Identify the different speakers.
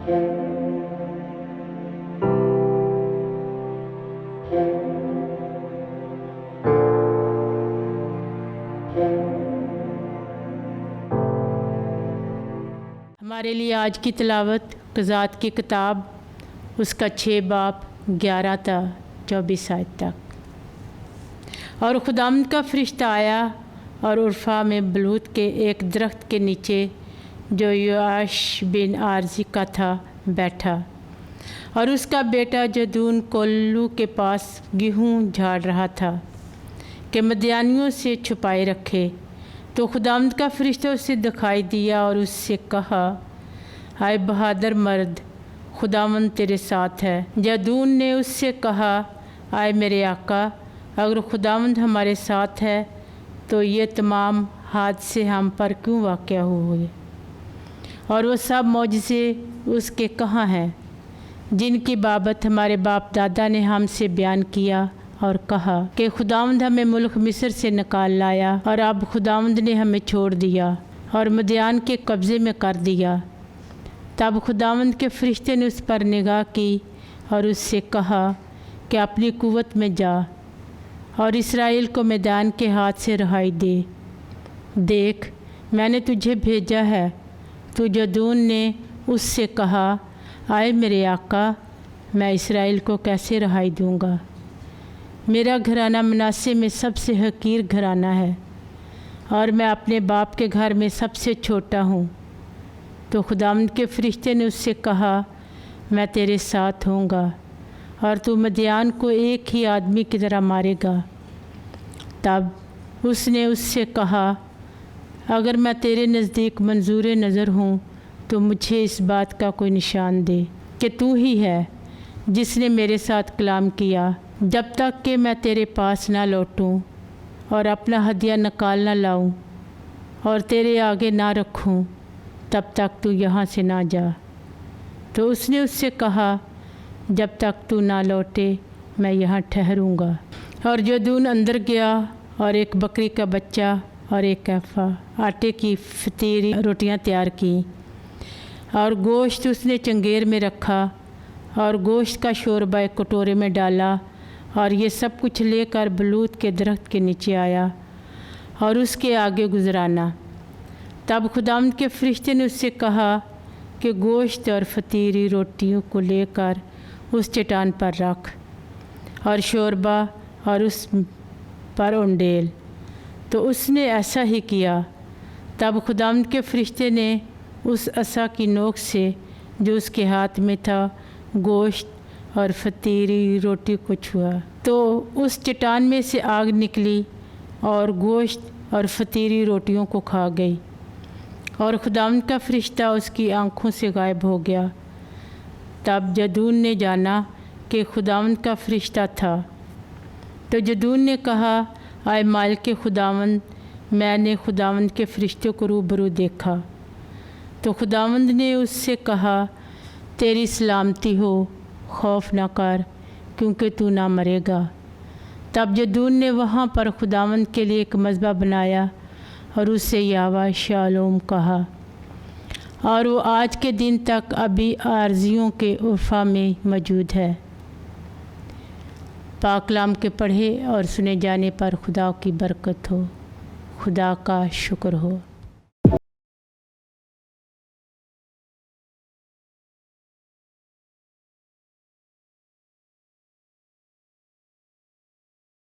Speaker 1: ہمارے لیے آج کی تلاوت قضات کی کتاب اس کا 6 باب 11 تا 24 آیت تک۔ اور خداوند کا فرشتہ آیا اور عرفہ میں بلوت کے ایک درخت کے نیچے جو یواش بن عارزی کا تھا بیٹھا، اور اس کا بیٹا جدون کولو کے پاس گیہوں جھاڑ رہا تھا کہ مدیانیوں سے چھپائے رکھے۔ تو خداوند کا فرشتہ اسے دکھائی دیا اور اس سے کہا، اے بہادر مرد، خداوند تیرے ساتھ ہے۔ جدون نے اس سے کہا، اے میرے آقا، اگر خداوند ہمارے ساتھ ہے تو یہ تمام حادثے ہم پر کیوں واقع ہوئے، اور وہ سب معجزے اس کے کہاں ہیں جن کی بابت ہمارے باپ دادا نے ہم سے بیان کیا اور کہا کہ خداوند ہمیں ملک مصر سے نکال لایا، اور اب خداوند نے ہمیں چھوڑ دیا اور مدیان کے قبضے میں کر دیا۔ تب خداوند کے فرشتے نے اس پر نگاہ کی اور اس سے کہا کہ اپنی قوت میں جا اور اسرائیل کو میدان کے ہاتھ سے رہائی دے۔ دیکھ، میں نے تجھے بھیجا ہے۔ تو جدون نے اس سے کہا، اے میرے آقا، میں اسرائیل کو کیسے رہائی دوں گا؟ میرا گھرانہ مناسے میں سب سے حقیر گھرانہ ہے، اور میں اپنے باپ کے گھر میں سب سے چھوٹا ہوں۔ تو خداوند کے فرشتے نے اس سے کہا، میں تیرے ساتھ ہوں گا، اور تو مدیان کو ایک ہی آدمی کی طرح مارے گا۔ تب اس نے اس سے کہا، اگر میں تیرے نزدیک منظور نظر ہوں تو مجھے اس بات کا کوئی نشان دے کہ تو ہی ہے جس نے میرے ساتھ کلام کیا، جب تک کہ میں تیرے پاس نہ لوٹوں اور اپنا ہدیہ نکال نہ لاؤں اور تیرے آگے نہ رکھوں، تب تک تو یہاں سے نہ جا۔ تو اس نے اس سے کہا، جب تک تو نہ لوٹے میں یہاں ٹھہروں گا۔ اور جدون اندر گیا اور ایک بکری کا بچہ اور ایک ایفا آٹے کی فطیری روٹیاں تیار کیں، اور گوشت اس نے چنگیر میں رکھا، اور گوشت کا شوربہ ایک کٹورے میں ڈالا، اور یہ سب کچھ لے کر بلوت کے درخت کے نیچے آیا اور اس کے آگے گزرانا۔ تب خداوند کے فرشتے نے اس سے کہا کہ گوشت اور فطیری روٹیوں کو لے کر اس چٹان پر رکھ، اور شوربہ اور اس پر انڈیل۔ تو اس نے ایسا ہی کیا۔ تب خداوند کے فرشتے نے اس عصا کی نوک سے جو اس کے ہاتھ میں تھا گوشت اور فطیری روٹی کو چھوا، تو اس چٹان میں سے آگ نکلی اور گوشت اور فطیری روٹیوں کو کھا گئی، اور خداوند کا فرشتہ اس کی آنکھوں سے غائب ہو گیا۔ تب جدون نے جانا کہ خداوند کا فرشتہ تھا۔ تو جدون نے کہا، اے مالک خداوند، میں نے خداوند کے فرشتے کو روبرو دیکھا۔ تو خداوند نے اس سے کہا، تیری سلامتی ہو، خوف نہ کر، کیونکہ تو نہ مرے گا۔ تب جدون نے وہاں پر خداوند کے لیے ایک مذبح بنایا اور اسے یہوہ شالوم کہا، اور وہ آج کے دن تک ابھی عارزیوں کے عرفہ میں موجود ہے۔ پاک کلام کے پڑھے اور سنے جانے پر خدا کی برکت ہو، خدا کا شکر ہو۔